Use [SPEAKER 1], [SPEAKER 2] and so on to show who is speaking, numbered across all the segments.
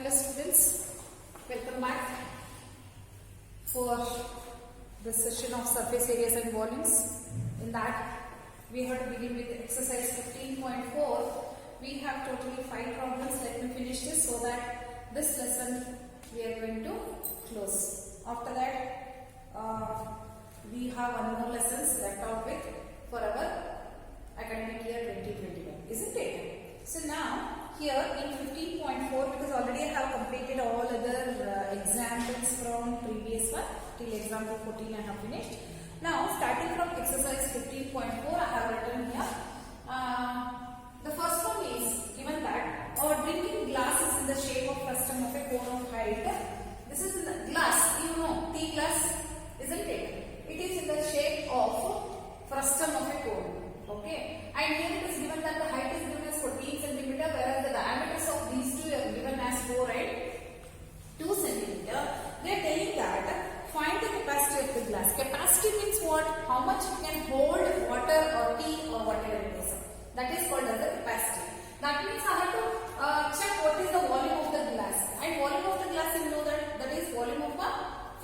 [SPEAKER 1] Hello students, welcome back for the session of surface areas and volumes. In that we have to begin with exercise 15.4. We have totally 5 problems. Let me finish this so that this lesson we are going to close. After that we have one more lessons left out with for our academic year 2021, isn't it? So now here in 15.4, because already I have completed all other examples from previous one till example 14 I have finished. Now starting from exercise 15.4 I have written here. The first one is given that our drinking glass is in the shape of frustum of a cone of height. This is in the glass, you know, tea glass, isn't it? It is in the shape of frustum of a cone. Okay, and here it is given that the height is given as 14 cm, whereas the diameters of these two are given as 4 and 2 cm. They are telling that find the capacity of the glass. Capacity means what? How much it can hold water or tea or whatever it is. That is called as the capacity. That means I have to check what is the volume of the glass. And volume of the glass, you know that is volume of a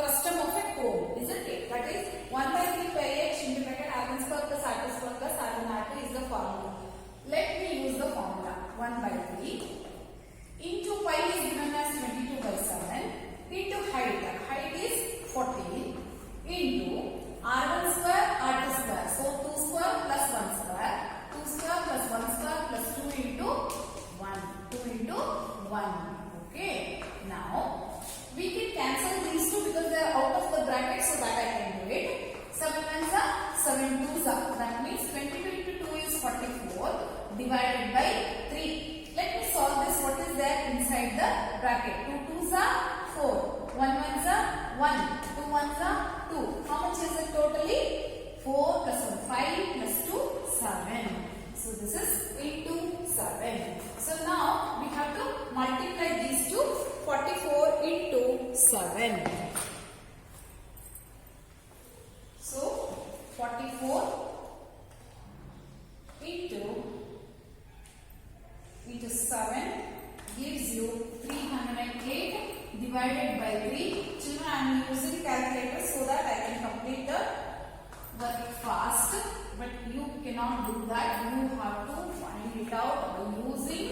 [SPEAKER 1] frustum of a cone, isn't it? That is 1 by 3 pi h into bracket r1 square plus r2 square plus r1 r2 is the formula. Let me use the formula. 1 by 3 into pi is given as 22 by 7 into height. Height is 14 into r1 square r2 square. So 2 square plus 1 square. 2 square plus 1 square plus 2 into 1. 2 into 1. Okay. Now we can cancel these two because they are out of the bracket, so that I can do it. 7 ones are 7 twos are. That means 22 into 2 is 44 divided by 3. Let me solve this. What is there inside the bracket? 2 twos are 4. 1 ones are 1. 2 ones are 2. How much is it totally? 4 plus 1, 5 plus 2, 7. So this is into 7. So now we have to multiply these two. 44 into 7. So 44 into 7 gives you 308 divided by 3. Children, I am using calculator so that I can complete the work fast. But you cannot do that. You have to find it out by using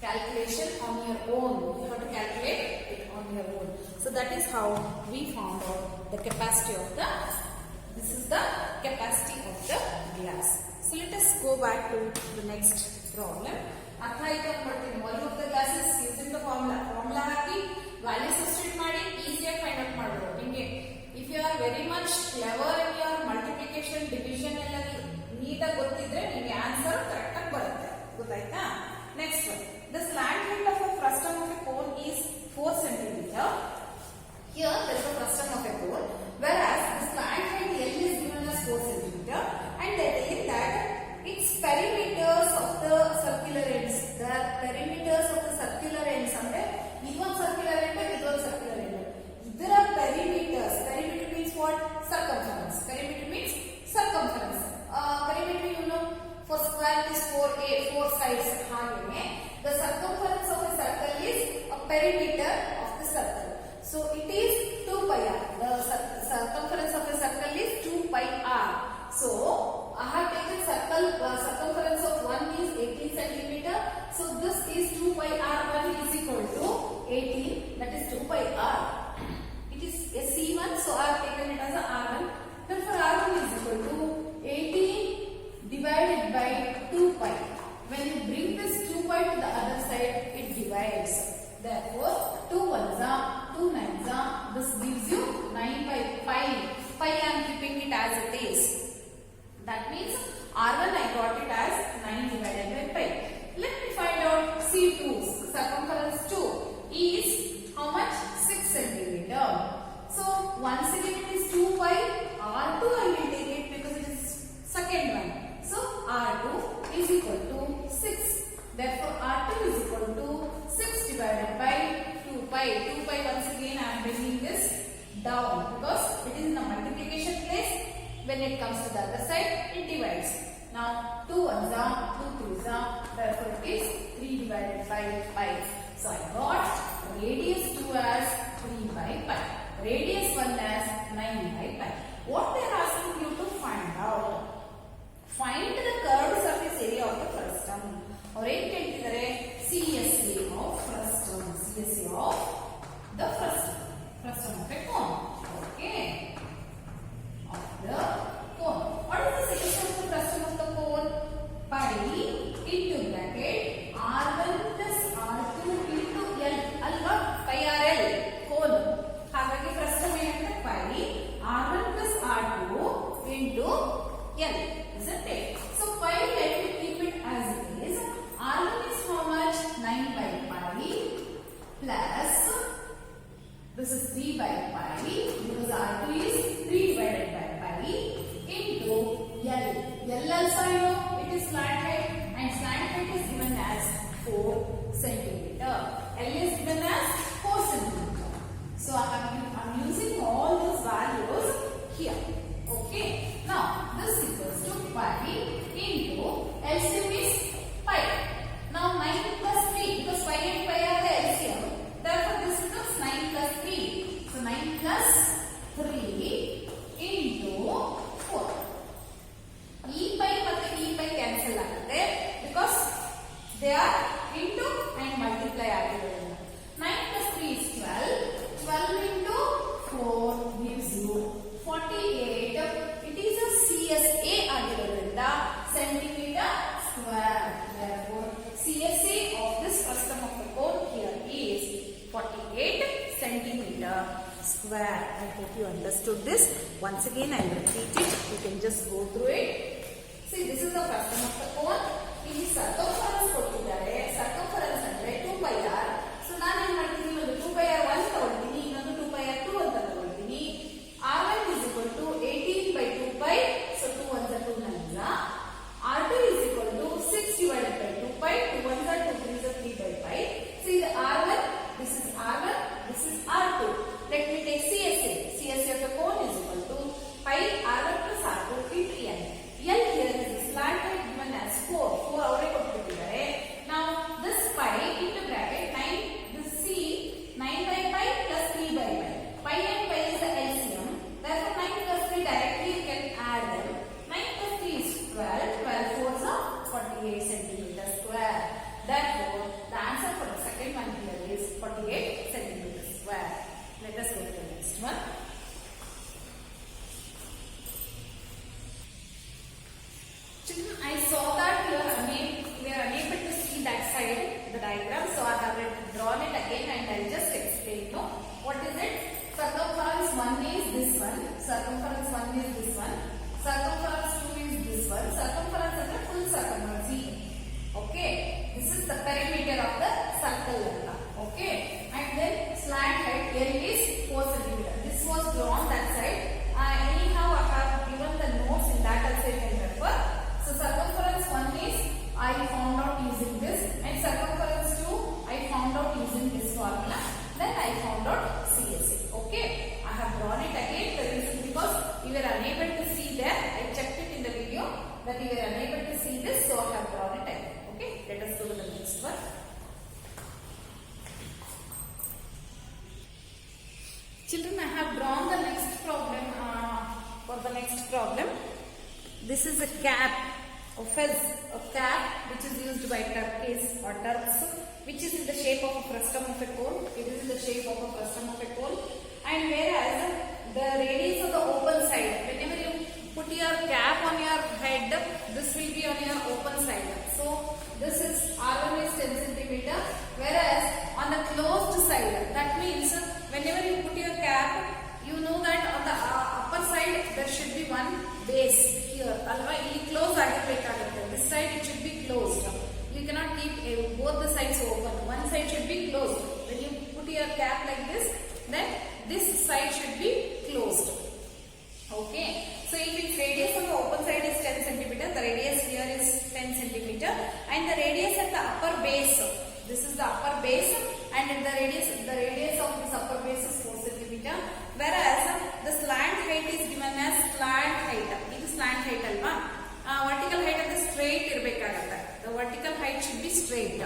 [SPEAKER 1] calculation on your own. You have to calculate it on your own. So that is how we found out the capacity of the, this is the capacity of the glass. So let us go back to the next problem. Volume of the glass is using the formula. Formula haki, value substitute ಮಾಡಿ easy find out ಮಾಡಬಹುದು. ನಿಮಗೆ if you are very much clever in your multiplication, division ಎಲ್ಲ ನೀಟಾಗಿ ಗೊತ್ತಿದ್ರೆ ನಿಮಗೆ answer correct ಆಗಿ ಬರುತ್ತೆ. ಗೊತ್ತಾಯ್ತಾ? Next one. The slant height of a frustum of a cone is 4 cm. Here there is a frustum of a cone, whereas the slant height L is given as 4 cm, and they are telling that its perimeters of the circular ends. The perimeters of the circular ends ಅಂದ್ರೆ ಇದೊಂದು circular end, ಇದೊಂದು circular end. There are perimeters. Perimeter means what? Circumference. Perimeter means circumference. Perimeter, you know, for square it is 4 sides. The circumference of a circle is a perimeter of the circle. So it is 2 pi r. The circumference of a circle is 2 pi r. So I have taken circumference of one is 18 centimeter. So this is 2 pi r1 is equal to 18. That is 2 pi r. It is a C1. So I have taken it as a r1. Therefore r1 is equal to 18 divided by 2 pi. When you bring this 2 pi to the other side, it divides. Therefore, 2 ones are, 2 nines are, this gives you 9 by 5. 5 I am keeping it as it is. That means R1 I got it as 9 divided by 5. Let me find out C2. Circumference 2 is how much? 6 centimeter. So once again it is 2 pi. R2 I will take it because it is second one. So R2 is equal to 6. Therefore R2 is equal to 6 divided by 2 pi. 2 pi once again I am bringing this down because it is in the multiplication place. When it comes to the other side, it divides. Now 2 ones are, 2 twos are, therefore it is 3 divided by 5. So I got radius 2 as 3 by pi. Radius 1 as 9 by pi. What they are asking you to find out? Find the curved surface area of the frustum. Or ಏನು ಕೇಳ್ತಿದ್ದಾರೆ CSA of frustum. CSA of the frustum. Frustum of a cone. Okay. Of the cone. What is the CSA of the frustum of the cone? Pi into bracket R1 plus R2 into L. Alva pi RL cone. ಹಾಗಾಗಿ frustum ಏನಂದ್ರೆ pi R1 plus R2 into L. Isn't it? So pi, let me keep it as it is. R1 is how much? 9 by pi plus this is 3 by pi because R2 is 3 divided by pi into L. L also you know it is slant height and slant height is given as 4 centimeter. L is given as 4 centimeter. So I'm using all those values here. Okay. Now this equals to pi into LCM is pi. Now 9 plus 3 because pi and pi are the LCM. Therefore this becomes 9 plus 3. So 9 plus 3 into 4. E pi ಮತ್ತು E pi cancel ಆಗುತ್ತೆ because they are into and multiply ಆಗಿರೋದ್ರಿಂದ. 9 plus 3 is 12. 12 into 4 gives you 48. It is a CSA ಆಗಿರೋದ್ರಿಂದ centimeter square. Therefore, CSA of this frustum of the cone here is 48 centimeter square. I hope you understood this. Once again, I will repeat it. You can just go through it. See, this is the frustum of the cone. ಇಲ್ಲಿ circumference ಕೊಟ್ಟಿದ್ದಾರೆ. Circumference ಅಂದ್ರೆ 2 pi r. So ನಾನು ಏನು ಮಾಡ್ತೀನಿ, ಒಂದು 2 pi r 1 ತಗೊಳ್ತೀನಿ, ಇನ್ನೊಂದು 2 pi r 2 ಅಂತ ತಗೊಳ್ತೀನಿ. R1 is equal to 18 by 2 pi. So 2 1s are 2 9s. R2 is equal to 6 divided by 2 pi. 2 1s are 2 3s are 3 by pi. See the R1, this is R1, this is R2. Let me take CSA. CSA of the cone is equal to pi R1 plus R2 into L. L here is the slant height given as 4. 4 ಅವರೇ ಕೊಟ್ಟಿದ್ದಾರೆ. Now this pi into bracket 9. This C 9 by pi plus 3 by pi. Pi and pi is the LCM. Therefore 9 plus 3 directly you can add them. 9 plus 3 is 12. 12 4s are 48 centimeter square. Therefore the answer for the second one here is 48 centimeter square. Let us go to the next one. Children, I saw that we are unable to see that side, the diagram. So I have drawn it again and I'll just explain. No, what is it? Circumference 1 is this one. Circumference 1 is this one. Circumference 2 is this one. Circumference is the full circumference. Okay. This is the perimeter of the circle. Okay. And then slant height L is 4 centimeter. This was drawn that side. Anyhow, I have given the notes in that also you can refer. So circumference 1 is I found out using this, and circumference 2 I found out using this formula. Then I found out CSA. Okay. I have drawn it again. The reason because you were unable to see there. I checked it in the video that you were unable to see this, so I have drawn it again. Okay. Let us go to the next one. Children, I have drawn the next problem. For the next problem, this is a cap of a cap which is used by Turks, which is in the shape of a frustum of a cone. It is in the shape of a frustum of a cone. And whereas the radius of the open side, whenever you put your cap on your head, this will be on your open side. So this is R1 is 10 centimeter, whereas on the closed side, that means whenever you put your cap, you know that on the upper side there should be one base here. Alva ಇಲ್ಲಿ close ಆಗಿರಬೇಕಾಗುತ್ತೆ. This side it should be closed. You cannot keep both the sides open. One side should be closed. When you put your cap like this, then this side should be closed. Okay. So if its radius on the open side is 10 centimeter, the radius here is 10 centimeter, and the radius at the upper base, this is the upper base, and the radius of this upper base is 4 centimeter. Whereas the slant height is given as slant height. This is slant height alva. Vertical height is straight irbekagutte. The vertical height should be straight.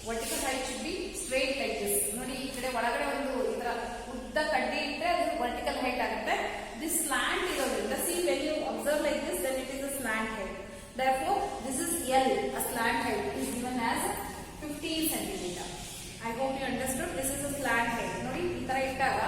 [SPEAKER 1] vertical height should be straight like this. ನೋಡಿ ಈ ಕಡೆ ಒಳಗಡೆ ಒಂದು ಇದರ ಉದ್ದ ಕಡ್ಡಿ ಇಟ್ಟರೆ ಅದು vertical height ಆಗುತ್ತೆ. This slant ಇರೋದ್ರಿಂದ, see when you observe like this, then it is a slant height. Therefore, this is L, a slant height is given as 15 centimeter. I hope you understood. This is a slant height. ನೋಡಿ ಈ ತರ ಇಟ್ಟಾಗ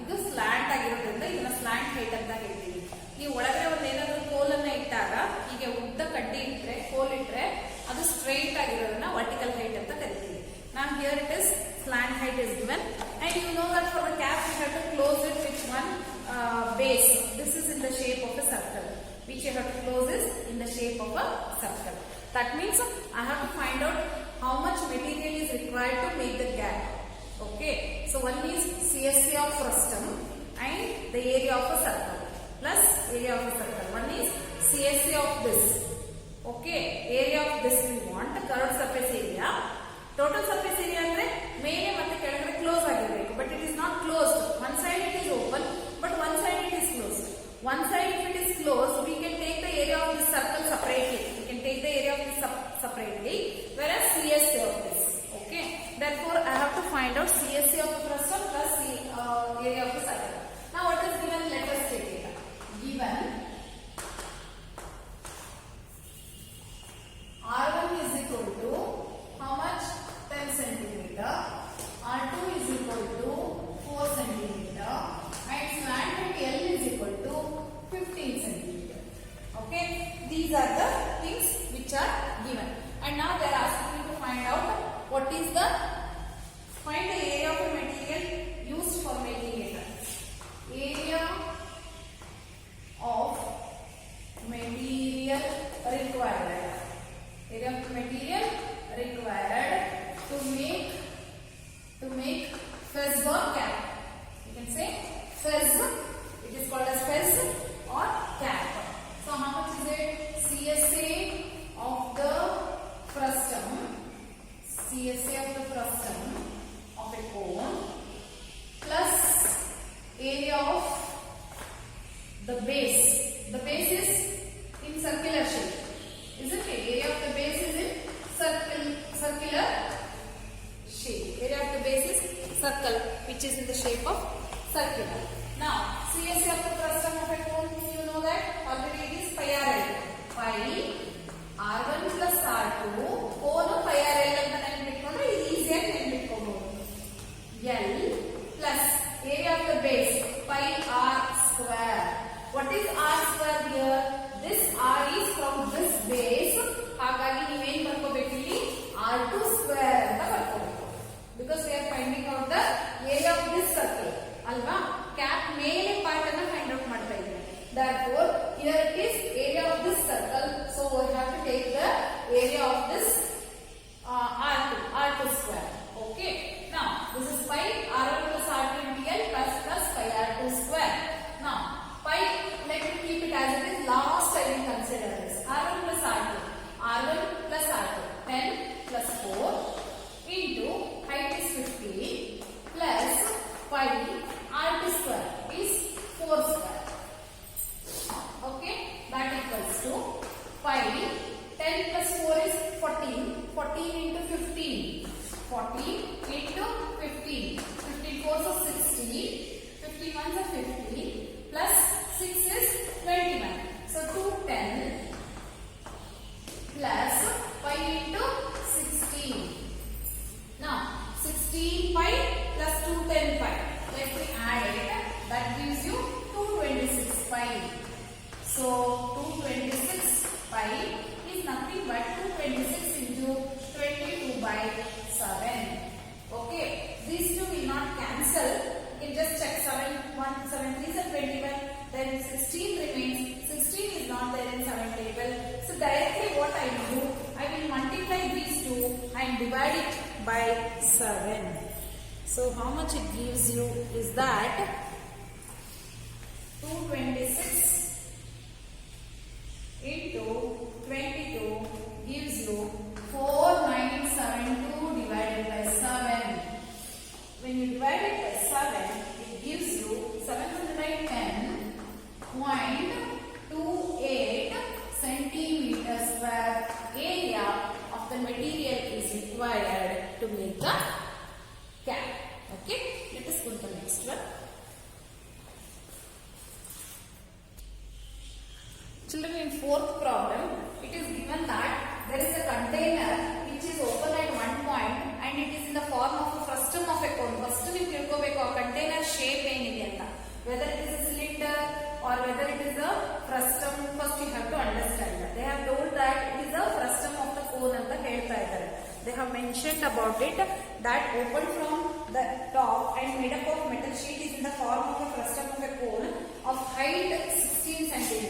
[SPEAKER 1] ಇದು slant ಆಗಿರೋದ್ರಿಂದ ಇದನ್ನ slant height ಅಂತ ಹೇಳ್ತೀವಿ. ನೀವು ಒಳಗಡೆ ಒಂದು ಏನಾದರೂ ಕೋಲನ್ನ ಇಟ್ಟಾಗ ಹೀಗೆ ಉದ್ದ ಕಡ್ಡಿ ಇಟ್ಟರೆ, ಕೋಲ್ ಇಟ್ಟರೆ ಅದು ಸ್ಟ್ರೈಟ್ ಆಗಿರೋದನ್ನ ವರ್ಟಿಕಲ್ ಹೈಟ್ ಅಂತ ಕರಿತೀವಿ. Now here it is, slant height is given, and you know that for the cap we have to close it with one base. This is in the shape of a circle, which you have to close is in the shape of a circle. That means I have to find out how much material is required to make the gap. Okay, so one is CSA of frustum and the area of a circle plus area of a circle. One is CSA of this. Okay, area of this we want, curved surface area. Total surface area ಅಂದ್ರೆ ಮೇಲೆ ಮತ್ತೆ ಕೆಳಗಡೆ close ಆಗಿರಬೇಕು, but it is not closed. One side it is open, but one side it is closed. One side if it is closed, we can take the area of this circle separately. We can take the area of this separately, whereas CSA of this. Okay, therefore I have to find out CSA of the frustum plus area of the circle. Now what is given? Let us take it. Given R1 is equal to how much? 10 centimeter. R2 is equal to 4 centimeter. And slant height L is equal to 15 centimeter. Okay, these are the things which are given. And now they are asking you to find out what is the, find the area of a material used for making it. Area of material required. Area of material required to make fez or cap. You can say fez. It is called as fez or cap. So how much is it? CSA of the frustum. CSA of the frustum of a cone plus area of the base. The base is in circular shape. Isn't it? Area of the base is in circular shape. Area of the base is circle, which is in the shape of circular. Now, CSA of the frustum of a cone, you know that already it is pi r l. Pi R1 plus R2 cone pi r l ಅಂತ ನೆನಪಿಟ್ಕೊಂಡ್ರೆ ಇದು ಈಸಿಯಾಗಿ ನೆನಪಿಟ್ಕೋಬಹುದು. L plus area of the base pi r square. What is r square here? This r is from this base. ಹಾಗಾಗಿ ನೀವೇನ್ ಬರ್ಕೋಬೇಕು ಇಲ್ಲಿ R2 square ಅಂತ ಬರ್ಕೋಬೇಕು. Because we are finding out the area of this circle. ಅಲ್ವಾ? Cap ಮೇಲೆ part ಅನ್ನು find out ಮಾಡ್ತಾ ಇದ್ದೀವಿ. Therefore, here it is area of this circle. So we have to take the area of this R2 square. Okay. Now this is pi R1 plus R2 into L plus pi R2 square. Now pi, let me keep it as it is. Last I will consider this. R1 plus R2. R1 plus R2. 10 plus 4 into height is 15 plus pi R2 square is 4 square. Okay, that equals to pi 10 plus 4 is 14. 14 into 15. 14 into 15. 15 4s are 60. 15 1s are 50 plus 6 is 21. So 210 plus pi into 16. Now 16 pi plus 210 pi. Let me add it. That gives you 226 pi. So 226 pi is nothing but 226 into 22 by 7. Okay, these two will not cancel. You can just check 7, 1, 7, 3 and 21. Then 16 remains. 16 is not there in 7 table. So directly what I will do, I will multiply these two and divide it by 7. So how much it gives you is that 226 into 22 gives you 4972 divided by 7. When you divide it by 7, it gives you 710.28 centimeters square area of the material is required to shape ಏನಿದೆ ಅಂತ, whether it is a cylinder or whether it is a frustum, first you have to understand that. They have told that it is a frustum of the cone ಅಂತ ಹೇಳ್ತಾ ಇದ್ದಾರೆ. They have mentioned about it that open from the top and made up of metal sheet is in the form of a frustum of a cone of height 16 cm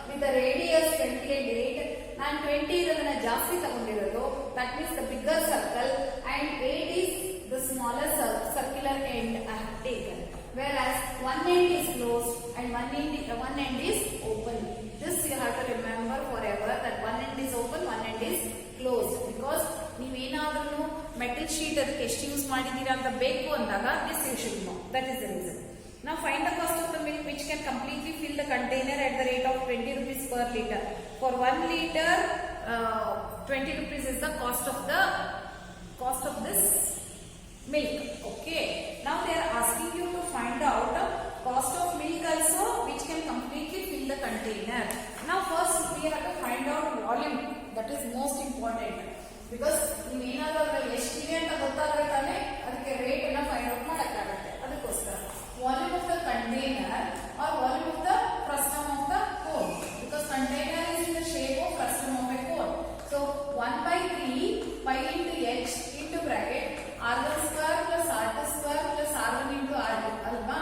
[SPEAKER 1] with the radius 28 and 20 ಇದನ್ನ ಜಾಸ್ತಿ ತಗೊಂಡಿರೋದು. That means the bigger circle and 8 is the smaller circular end I have taken. Whereas one end is closed and one end is open. This you have to remember forever that one end is open, one end is closed, because ನೀವೇನಾದ್ರೂ metal sheet ಅದಕ್ಕೆ ಎಷ್ಟು use ಮಾಡಿದೀರಾ ಅಂತ ಬೇಕು ಅಂದಾಗ this you should know. That is the reason. Now find the cost of the milk which can completely fill the container at the rate of 20 rupees per liter. For 1 liter, 20 rupees is the cost of this milk. Okay. Now they are asking you to find out cost of milk also which can completely fill the container. Now first we have to find out volume. That is most important, because ನೀವು ಏನಾದರೂ ಅದರಲ್ಲಿ ಎಷ್ಟಿದೆ ಅಂತ ಗೊತ್ತಾದ್ರೆ ತಾನೇ ಅದಕ್ಕೆ rate ಅನ್ನ find out ಮಾಡಕ್ಕಾಗುತ್ತೆ. ಅದಕ್ಕೋಸ್ಕರ volume of the container or volume of the frustum of the cone, because container is in the shape of frustum of a cone. So 1/3 pi into h into bracket r1 square plus r2 square plus r1 into r2 alba.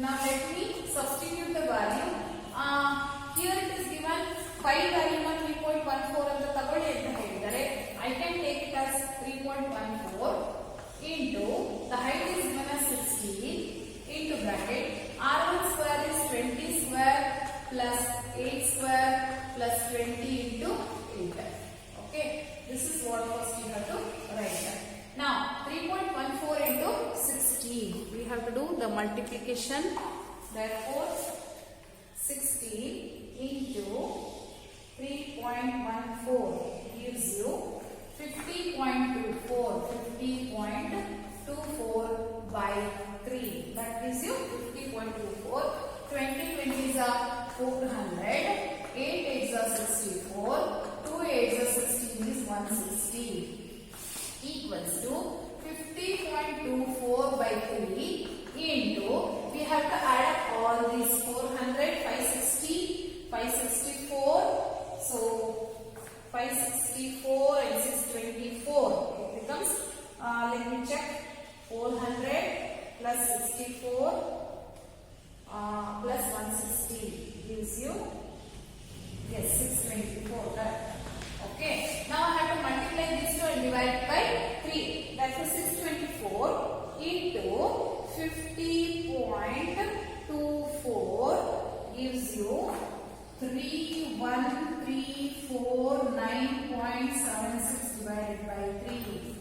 [SPEAKER 1] Now let me substitute the value. Here it is given pi value 3.14 ಅಂತ ತಗೊಳ್ಳಿ ಅಂತ ಹೇಳಿದರೆ I can take it as 3.14 into the height is given as 16 into bracket r1 square is 20 square plus 8 square plus 20 into 8. Okay, this is what first you have to write down. Now 3.14 into 16, we have to do the multiplication. Therefore 16 into 3.14 gives you 50.24 by 3. That gives you 50.24. 20 20s are 400. 8 8s are 64. 2 8s are 16 is 160. Equals to 50.24 by 3 into, we have to add up all these 400, 560, 564. So 564 and 624. It becomes, let me check, 400 plus 64 plus 160 gives you, yes, 624. Right? Okay. Now I have to multiply this two and divide it by 3. That's 624 into 50.24 gives you 31,349.76 divided by 3.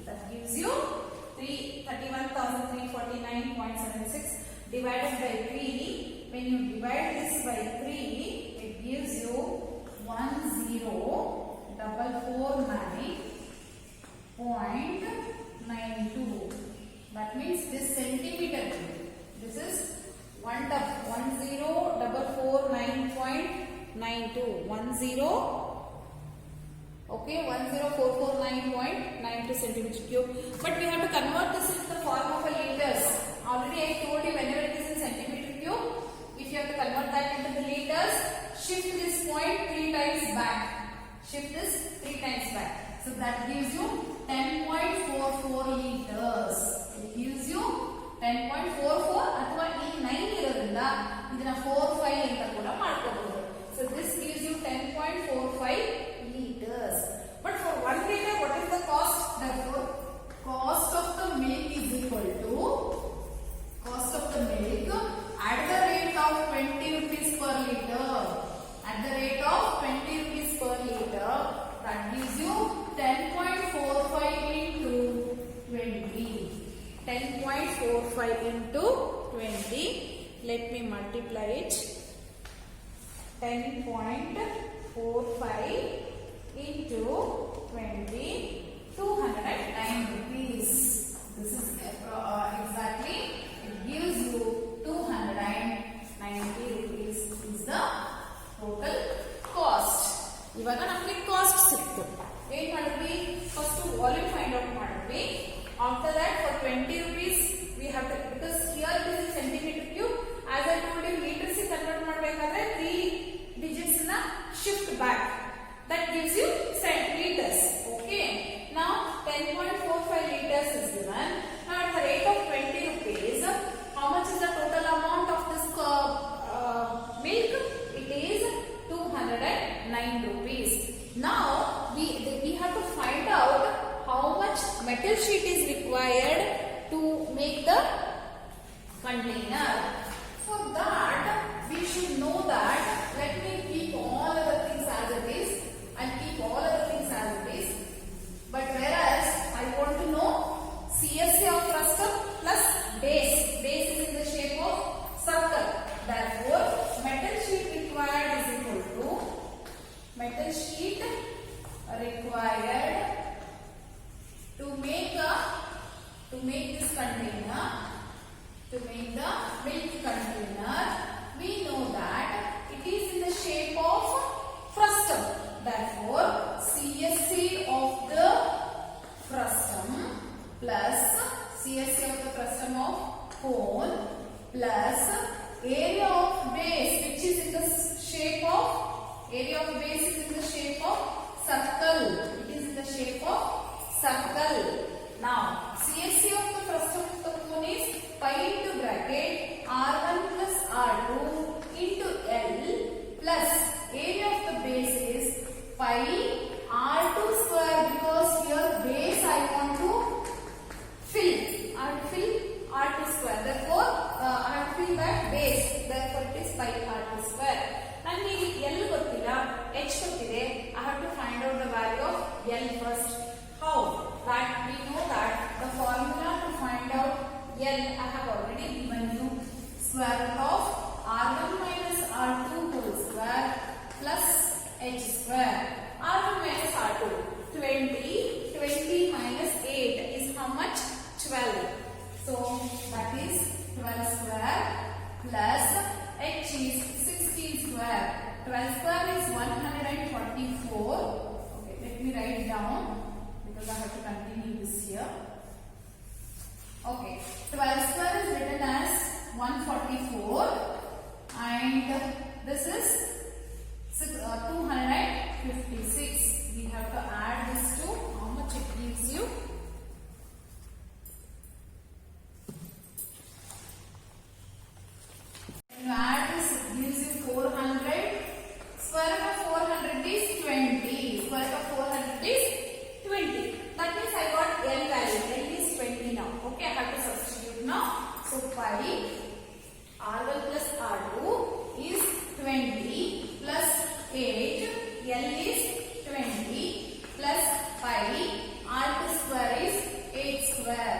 [SPEAKER 1] That gives you 31,349.76 divided by 3. When you divide this by 3, it gives you 10,449.92. That means this centimeter. This is 10,449.92. 10,449.92 centimeter cube. But we have to convert this into the form of a liters. Already I told you, whenever it is in centimeter cube, if you have to convert that into the liters, shift this point 3 times back. Shift this 3 times back. So that gives you 10.44 liters. It gives you 10.44 ಅಥವಾ ಈ 9 ಇರೋದ್ರಿಂದ ಇದನ್ನ 45 ಅಂತ ಕೂಡ ಮಾಡ್ಕೋಬಹುದು. So this gives you 10.45 liters. But for 1 liter, what is the cost? Therefore, cost of the milk is equal to cost of the milk at the rate of 20 rupees per liter. At the rate of 20 rupees per liter, that gives you 10.45 into 20. 10.45 into 20. Let me multiply it. 10.45 into 20. 209 rupees. This is exactly, it gives you 290 rupees is the total cost. ಇವಾಗ ನಮಗೆ cost ಸಿಕ್ತು. ಏನ್ ಮಾಡಿದ್ವಿ? First volume find out ಮಾಡಿದ್ವಿ. After that, for 20 rupees we have to, because here it is metal sheet is required to make the container. For that, we should know that. Let me keep all other things as it is. I'll keep all other things as it is. But whereas I want to know CSA of frustum plus base. Base is in the shape of circle. Therefore, metal sheet required is equal to metal sheet required to make this container, to make the milk container. We know that it is in the shape of frustum. Therefore, CSA of the frustum plus CSA of the frustum of cone plus area of base, which is in the shape of circle. It is in the shape of circle. Now, CSA of the frustum of the cone is pi into bracket R1 plus R2 into L plus area of the base is pi R2 square, because here base I want to fill. I have to fill R2 square. Therefore, I have to fill that base. Therefore, it is pi R2 square. And L gottilla, H gottide. I have to find out the value of L first. How? That we know that the formula to find out L I have already given you. Square root of R1 minus R2 whole square plus H square. R1 minus R2. 20 minus 8 is how much? 12. So that is 12 square plus H is 16 square. 12 square is 144. Okay, let me write it down because I have to continue this here. Okay, 12 square is written as 144 and this is 256. We have to add this to how much it gives you. When you add this, it gives you 400. Square root of 400 is 20. Square root of 400 is 20. That means I got L value. L is 20 now. Okay, I have to substitute now. So pi R1 plus R2 is 20 plus 8. L is 20 plus pi R2 square is 8 square.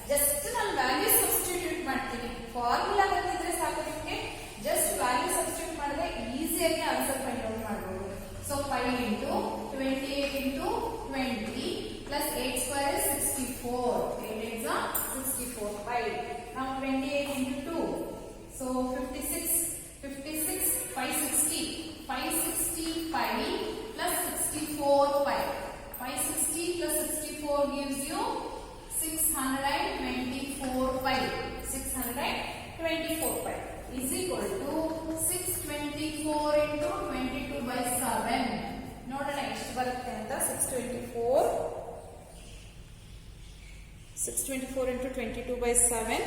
[SPEAKER 1] Just one value substitute ಮಾಡ್ತೀವಿ. Formula ಗೊತ್ತಿದ್ರೆ ಸಾಕು ನಿಮಗೆ. Just value substitute ಮಾಡಿದ್ರೆ easy ಆಗಿ answer find out ಮಾಡಬಹುದು. So pi into 28 into 20 plus 8 square is 64. 8 is 64 pi. Now 28 into 2. So 56 pi 60. Pi 60 pi plus 64 pi. Pi 60 plus 64 gives you 624 pi. 624 pi is equal to 624 into 22 by 7. ನೋಡೋಣ ಎಷ್ಟು ಬರುತ್ತೆ ಅಂತ. 624 into 22 by 7,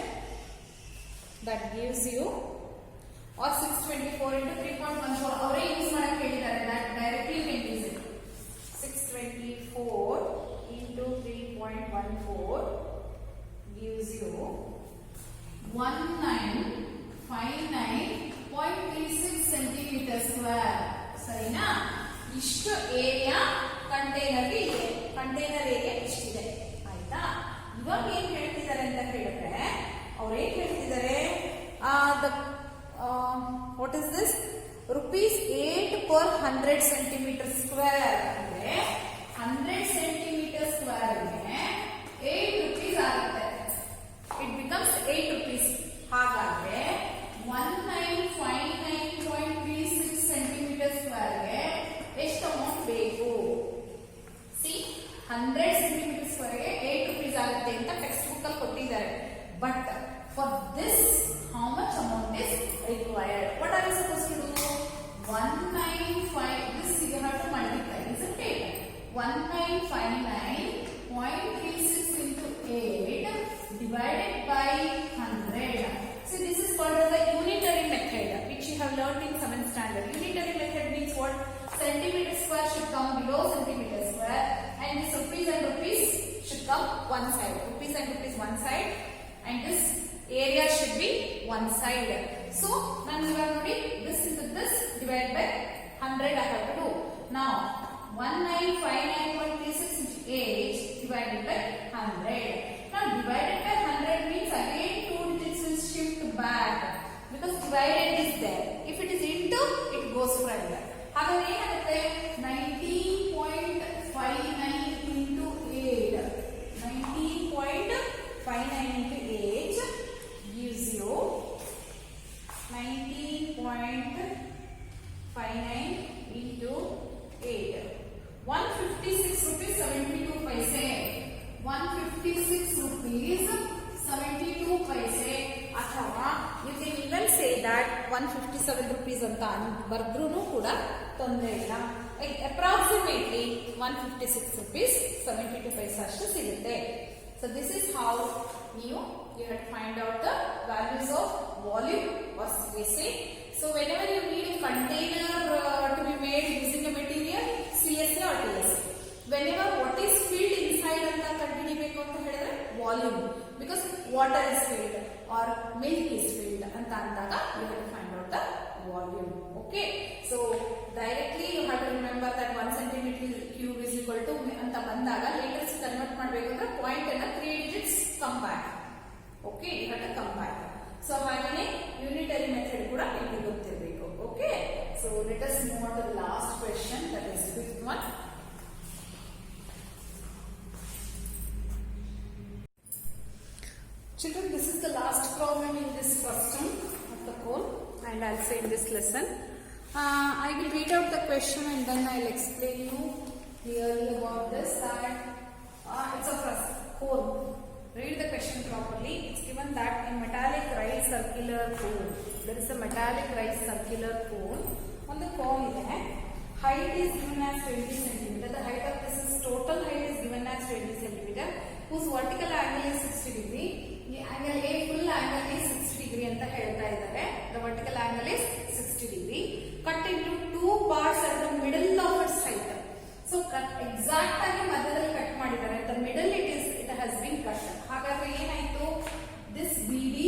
[SPEAKER 1] that gives you, or 624 into 3.14. ಅವರೇ use ಮಾಡಕ್ಕೆ ಹೇಳಿದ್ದಾರೆ. that directly you can use it. 624 into 3.14 gives you 1959.36 centimeter square. ಸರಿನಾ? ಇಷ್ಟು area container ಇದೆ. ಕಂಟೈನರ್ ಏರಿಯಾ ಇಷ್ಟಿದೆ. ಆಯ್ತಾ? ಇವಾಗ ಏನ್ ಹೇಳ್ತಿದ್ದಾರೆ ಅಂತ ಹೇಳಿದ್ರೆ, ಅವ್ರು ಏನ್ ಹೇಳ್ತಿದ್ದಾರೆ, what is this? rupees 8 per 100 centimeter square. ಅಂದ್ರೆ 100 centimeter square ಗೆ 8 rupees ಆಗುತ್ತೆ. It becomes 8 rupees. ಹಾಗಾದ್ರೆ 1959.36 centimeter square ಗೆ ಎಷ್ಟು ಅಮೌಂಟ್ ಬೇಕು? See, 100 centimeter square ಗೆ 8 rupees ಆಗುತ್ತೆ ಅಂತ ಟೆಕ್ಸ್ಟ್ ಬುಕ್ ಅಲ್ಲಿ ಕೊಟ್ಟಿದ್ದಾರೆ. But for this, how much amount is required? What are you supposed to do? 195. This you have to multiply, isn't it? 1959.36 into 8 divided by 100. See, this is called as the unitary method, which you have learned in 7th standard. Unitary method means what? Centimeter square should come below centimeter square, and this rupees and rupees should come one one side. So ನಾನು ಇವಾಗ ನೋಡಿ this into this divide by 100 I have to do. Now 1959.36 into 8 divided by 100. Now divided by 100 means again 2 digits will shift back because divided is there. If it is into, it goes further. ಹಾಗಾದ್ರೆ ಏನಾಗುತ್ತೆ 19.59 into 8. 19.59 into 8 gives you 19.59 into 8. 156 rupees 72 paise. 156 rupees 72 paise. ಅಥವಾ you can even say that 157 rupees ಅಂತ ಬರೆದ್ರೂ ಕೂಡ ತೊಂದರೆ ಇಲ್ಲ. Approximately 156 rupees 72 paise ಅಷ್ಟು ಸಿಗುತ್ತೆ. So this is how you have to find out the values of volume or CSA. So whenever you need a container to be made using a material, CSA or TSA. Whenever what is filled inside anta ಕಂಡುಹಿಡಿಯಬೇಕು ಅಂತ ಹೇಳಿದ್ರೆ volume, because water is filled or milk is filled anta ಅಂದಾಗ you have to find out the volume. Okay, so directly you have to remember that 1 centimeter cube is equal to anta ಬಂದಾಗ liters convert ಮಾಡಬೇಕು ಅಂದ್ರೆ point ಅನ್ನ 3 digits come back. Okay, you have to come back. So ಹಾಗೇನೇ unitary method ಕೂಡ ನಿಮಗೆ ಗೊತ್ತಿರಬೇಕು. Okay, so let us move on to the last question, that is the fifth one. Children, this is the last problem in this question of the code, and I'll say in this lesson. I will read out the question and then I'll explain you clearly about this. That it's a cone. Read the question properly. It's given that in metallic right circular cone, there is a metallic right circular cone. On the cone, height is given as 20 cm. The height of this is total height is given as 20 cm, whose vertical angle is 60 degree. The angle A full angle is 60 degree ಅಂತ ಹೇಳ್ತಾ ಇದ್ದಾರೆ. The vertical angle is 60 degree. Cut into two parts at the middle of its height. So exact ಆಗಿ ಮಧ್ಯದಲ್ಲಿ cut ಮಾಡಿದ್ದಾರೆ. The middle it has been cut. ಹಾಗಾದ್ರೆ ಏನಾಯ್ತು, this BD,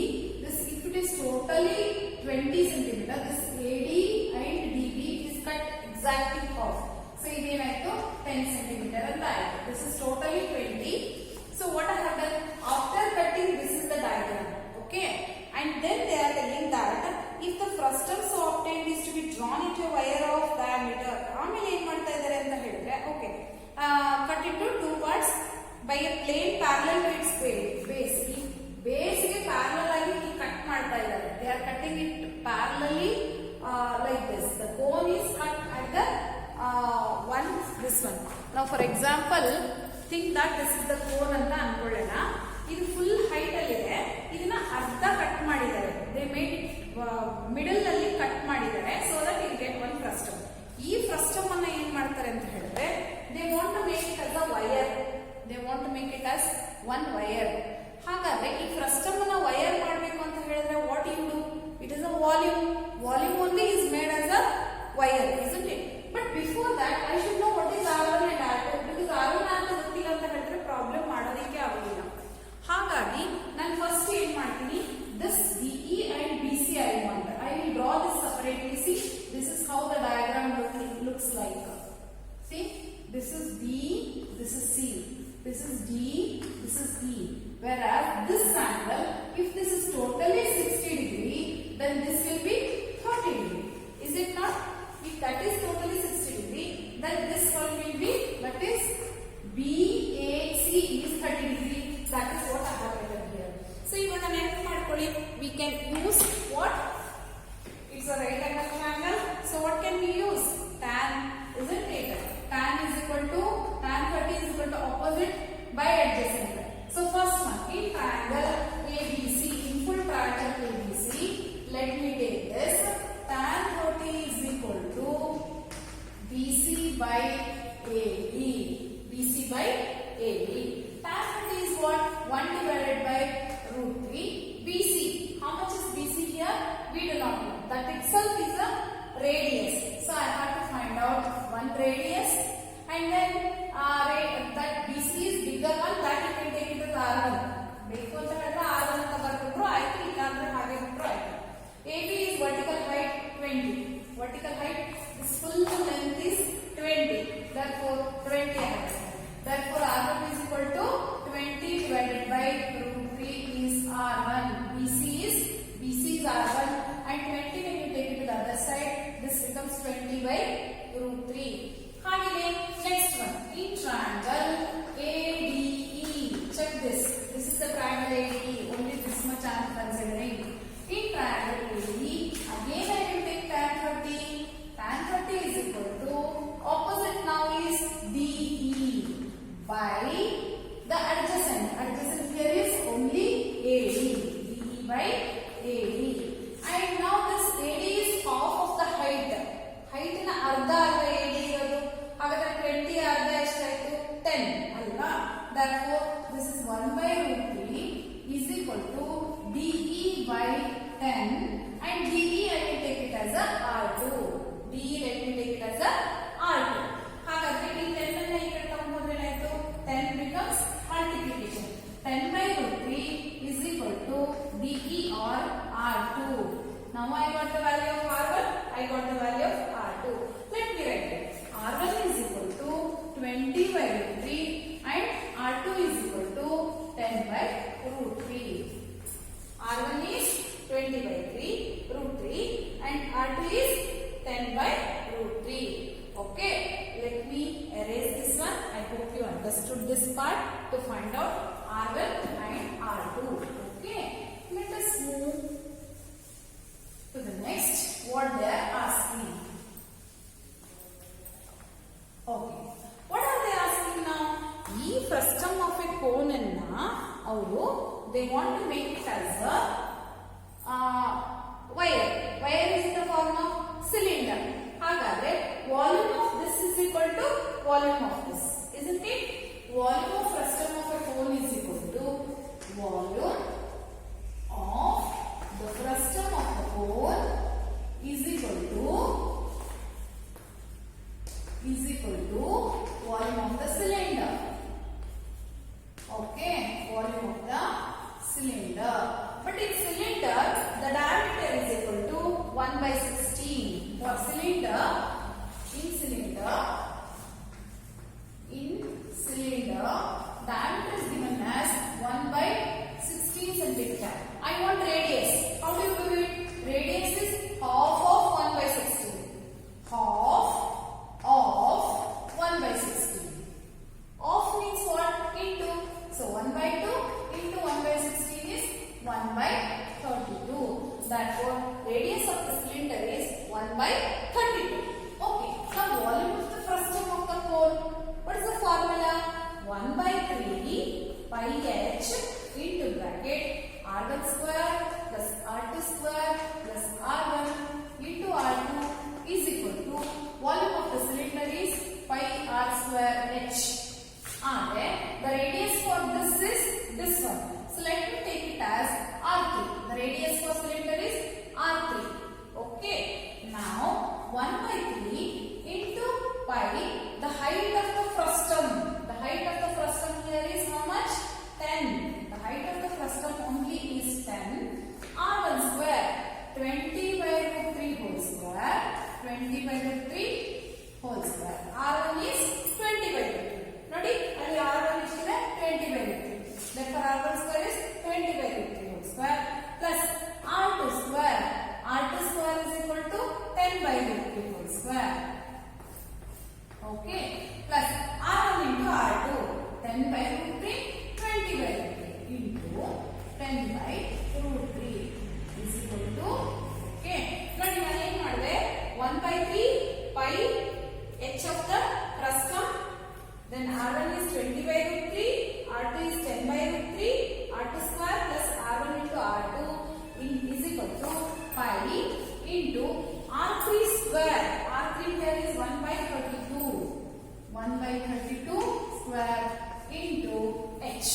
[SPEAKER 1] this if it is totally 20 cm, this AD and DB is cut exactly off. So ಇದೇನಾಯ್ತು 10 cm ಅಂತ ಆಯ್ತು. This is totally 20. So what I have done after cutting, this is the diagram. Okay, and then they are telling that if the frustum so obtained is to be drawn into a wire of diameter, ಆಮೇಲೆ ಏನು ಮಾಡ್ತಾ ಇದ್ದಾರೆ ಅಂತ ಹೇಳಿದ್ರೆ, okay, cut into two parts by a plane parallel to its base. ಈ base ಗೆ parallel ಆಗಿ cut ಮಾಡ್ತಾ ಇದ್ದಾರೆ. They are cutting it parallelly like this. The cone is cut at the this one. Now for example, think that this is the cone ಅಂತ ಅನ್ಕೊಳ್ಳೋಣ. ಇದು full height ಅಲ್ಲಿ ಇದೆ, ಇದನ್ನ ಅರ್ಧ ಕಟ್ ಮಾಡಿದ್ದಾರೆ. They made it ಮಿಡಲ್ ಅಲ್ಲಿ cut ಮಾಡಿದ್ದಾರೆ so that you get one frustum. ಈ frustum ಅನ್ನ ಏನ್ ಮಾಡ್ತಾರೆ ಅಂತ ಹೇಳಿದ್ರೆ, they want to make it as a wire. They want to make it as one wire. ಹಾಗಾದ್ರೆ ಈ frustum ಅನ್ನ ವೈರ್ ಮಾಡಬೇಕು ಅಂತ ಹೇಳಿದ್ರೆ what you do? It is a volume. Volume only is made as a wire, isn't it? But before that I should know what is R1 and R2, because R1 R2 ಗೊತ್ತಿಲ್ಲ ಅಂತ ಹೇಳಿದ್ರೆ problem ಮಾಡೋದಕ್ಕೆ ಆಗೋದಿಲ್ಲ. ಹಾಗಾಗಿ ನಾನು first ಏನ್ ಮಾಡ್ತೀನಿ, this BE and BC I want. I will draw this separately. See, this is how the diagram looks like. See, this is B, this is C, this is D, this is E. Whereas this angle, if this is totally 60 degree, then this will be 30 degree. Is it not? If that is totally 60 degree, then this one will be, that is BAC is 30 degree. That is what I have written here. So ಇವಾಗ ನೆನಪು ಮಾಡ್ಕೊಳ್ಳಿ, we can use what? It's a right angle triangle. So what can we use? Tan, isn't it? Tan is equal to, tan 30 is equal to opposite by adjacent. So first one, in triangle ABC, by the adjacent. Adjacent here is only AD. DE by AD. And now this AD is half of the height. Height na arda alva AD irodu. Hagadre 20 arda eshtayitu 10 alva. Therefore this is 1 by root 3 is equal to DE by 10, and DE let me take it as a R2. DE let me take it as a R2. ಹಾಗಾದ್ರೆ ಈ 10 ಅನ್ನು ಈ ಕಡೆ ತಗೊಂಡ್ರೆ ಏನಾಯ್ತು? 10 becomes multiplication. 10 by root 3 is equal to DE or R2. Now I got the value of R1. I got the value of R2. Let me write it. R1 is equal to 20 by root 3 and R2 is equal to 10 by root 3. R1 is 20 by 3 root 3 and R2 is 10 by root 3. Okay, let me erase this one. I hope you understood this part to find out R1 and R2. Okay, let us move to the next what they are asking. Okay, what are they asking now? E frustum of a cone anna avaru they want to make it as a wire. Wire is in the form of cylinder. Hagadre volume of this is equal to volume of this, isn't it? Volume of frustum of a cone is equal to volume of the frustum of the cone is equal to volume of the cylinder. Okay, volume of the cylinder. But in cylinder, the diameter is equal to 1 by 16. For cylinder, in cylinder, diameter is given as 1 by 16 centimeter. I want radius. How do you do it? Radius is half of 1 by 16. Half of 1 by 16. Half means what? Into. So 1 by 2 into 1 by 16 is 1 by 32. Therefore, radius of the cylinder is 1 by 32. Okay, now volume of the frustum of the cone. What is the formula? 1 by 3 pi h into bracket R1 square plus R2 square plus R1 into R2 is equal to volume of the cylinder is pi R square h. The radius for this is this one. So let me take it as R3. The radius for cylinder is R3. Okay. Now 1 by 3 into pi, the height of the frustum. The height of the frustum here is how much? 10. The height of the frustum only is 10. R1 square, 20 by root 3 whole square. 20 by root 3 whole square. R1 is 20 by root 3. Nodi, ali R1 is 20 by root 3. Therefore R1 square is 20 by root 3 whole square plus R2 square. R2 square is equal to 10 by root 3 whole square. Okay, plus R1 into R2. 10 by root 3, 20 by root 3 into 10 by root 3 is equal to, okay. Now you are 1 by 3 pi h of the frustum. Then R1 is 20 by root 3, R2 is 10 by root 3, R2 square plus R1 into R2 is equal to pi into R3 square. R3 here is 1 by 32. 1 by 32 square into h.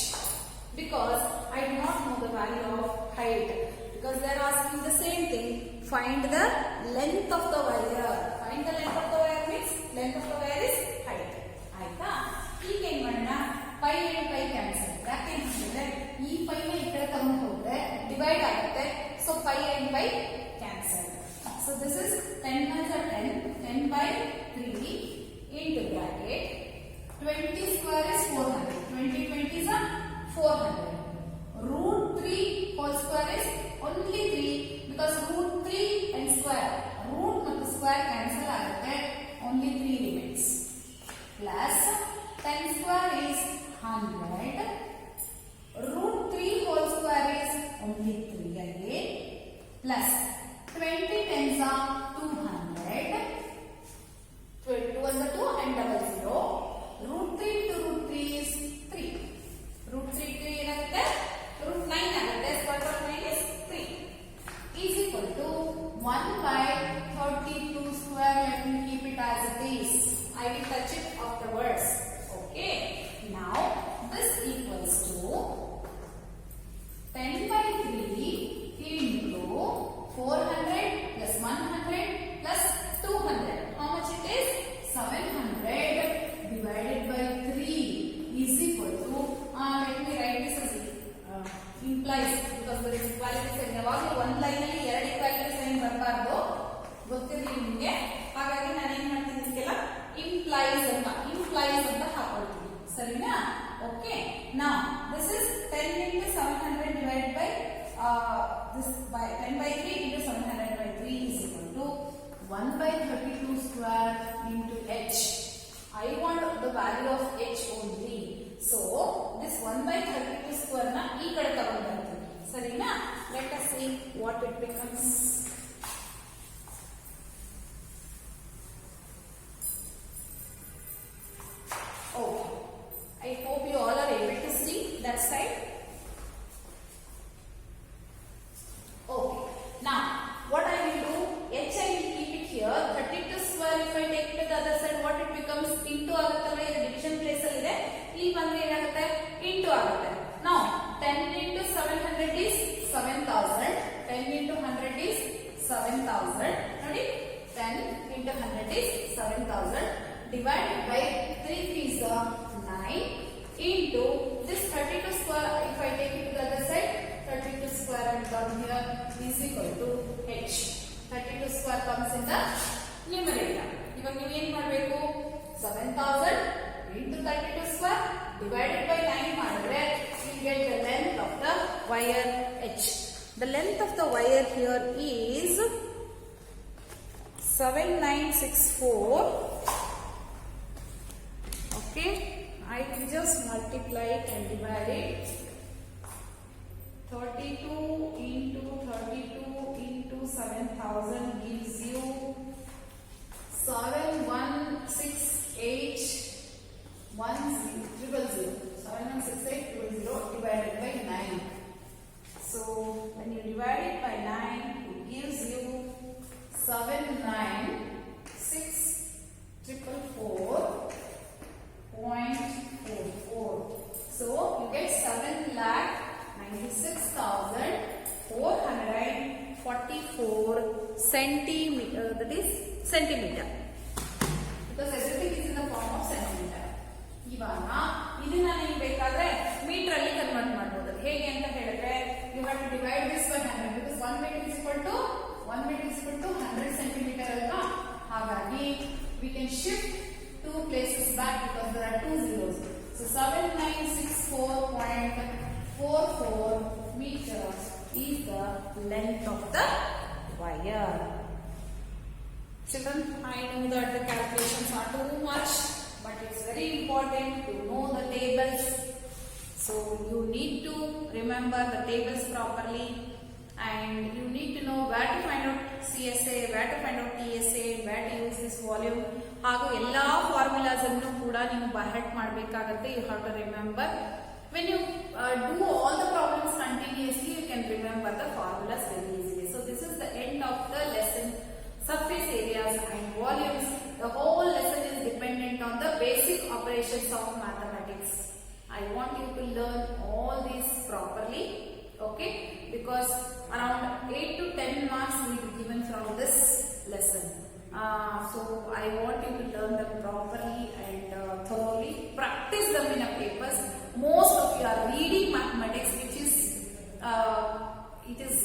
[SPEAKER 1] Because I do not know the value of height. Because they are asking the same thing. Find the length of the wire. Find the length of the wire means length of the wire is height. ಆಯ್ತಾ? ಈಗ ಏನ್ ಮಾಡೋಣ? Pi and pi cancel. ಯಾಕೆ ಅಂತಂದ್ರೆ ಈ pi ನ ಈ ಕಡೆ ತಗೊಂಡು ಹೋದ್ರೆ ಡಿವೈಡ್ ಆಗುತ್ತೆ. So pi and pi cancel. So this is 10 ones are 10. 10 by 3 into bracket. 20 square is 400. 20 20s are 400. Root 3 whole square is only 3 because root 3 and square. Root and square cancel ಆಗುತ್ತೆ. Only 3 remains. Plus 10 square is 100. Root 3 whole square is only 3 again. Plus 20 tens are 200. 2 ones are 2 and double 0. Root 3 into root 3 is value of h only. So this 1 by 32 square na ee kade ತಗೊಂಡು ಬರ್ತೀವಿ. ಸರಿನಾ? Let us see what it becomes. Okay, I hope you all are able to see that side. Okay, now what I will do, h I will keep it here. 32 square if I take it to the other side, what it becomes into ಆಗುತ್ತಲ್ಲ, ಇದು division place ಅಲ್ಲಿ ಇದೆ, ಇಲ್ಲಿ ಬಂದ್ರೆ ಏನಾಗುತ್ತೆ into ಆಗುತ್ತೆ. Now 10 into 700 is 7000. 10 into 100 is 7000. ನೋಡಿ, 10 into 100 is 7000 divided by 3 is 9 into this 32 square. If I take it to the other side, 32 square and down here is equal to h. 32 square comes in the numerator. ಇವಾಗ ನೀವು ಏನು ಮಾಡಬೇಕು, 7000 into 32 square divided by 9 ಮಾಡಿದ್ರೆ you get the length of the wire h. The length of the wire here is 7964. Okay, I will just multiply it and divide it. 32 into 32 into 7000 gives you 716800. 716800 divided by 9. So when you divide it by 9, it gives you 79644.44. So you get 7,96,444 centimeter. That is centimeter. Because everything is in the form of centimeter. ಇವಾಗ ಇದನ್ನ ನೀವು ಬೇಕಾದ್ರೆ metre ಅಲ್ಲಿ convert ಮಾಡಬಹುದು. ಹೇಗೆ ಅಂತ ಹೇಳಿದ್ರೆ, you have to divide this by 100 because 1 meter is equal to 100 centimeter ಅಲ್ವಾ. ಹಾಗಾಗಿ we can shift 2 places back because there are 2 zeros. So 7964.44 meters is the length of the wire. Children, I know that the calculations are too much, but it's very important to know the tables. So you need to remember the tables properly, and you need to know where to find out CSA, where to find out TSA, where to use this volume. ಹಾಗೂ ಎಲ್ಲಾ formulas ಅನ್ನು ಕೂಡ ನೀವು by heart ಮಾಡಬೇಕಾಗುತ್ತೆ. You have to remember. When you do all the problems continuously, you can remember the formulas very easily. So this is the end of the lesson. Surface areas and volumes. The whole lesson is dependent on the basic operations of mathematics. I want you to learn all these properly, okay? Because around 8 to 10 marks will be given from this lesson. So I want you to learn them properly and thoroughly. Practice them in a papers. Most of you are reading mathematics, which is it is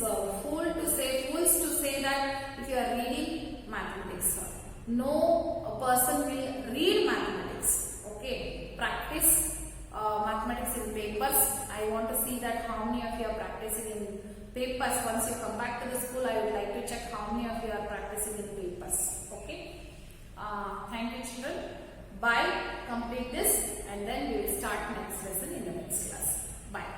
[SPEAKER 1] fools to say that if you are reading mathematics, no person will read mathematics. Okay, practice mathematics in papers. I want to see that how many of you are practicing in papers. Once you come back to the school, I would like to check how many of you are practicing in papers. Okay, thank you children. Bye. Complete this and then we will start next lesson in the next class. Bye.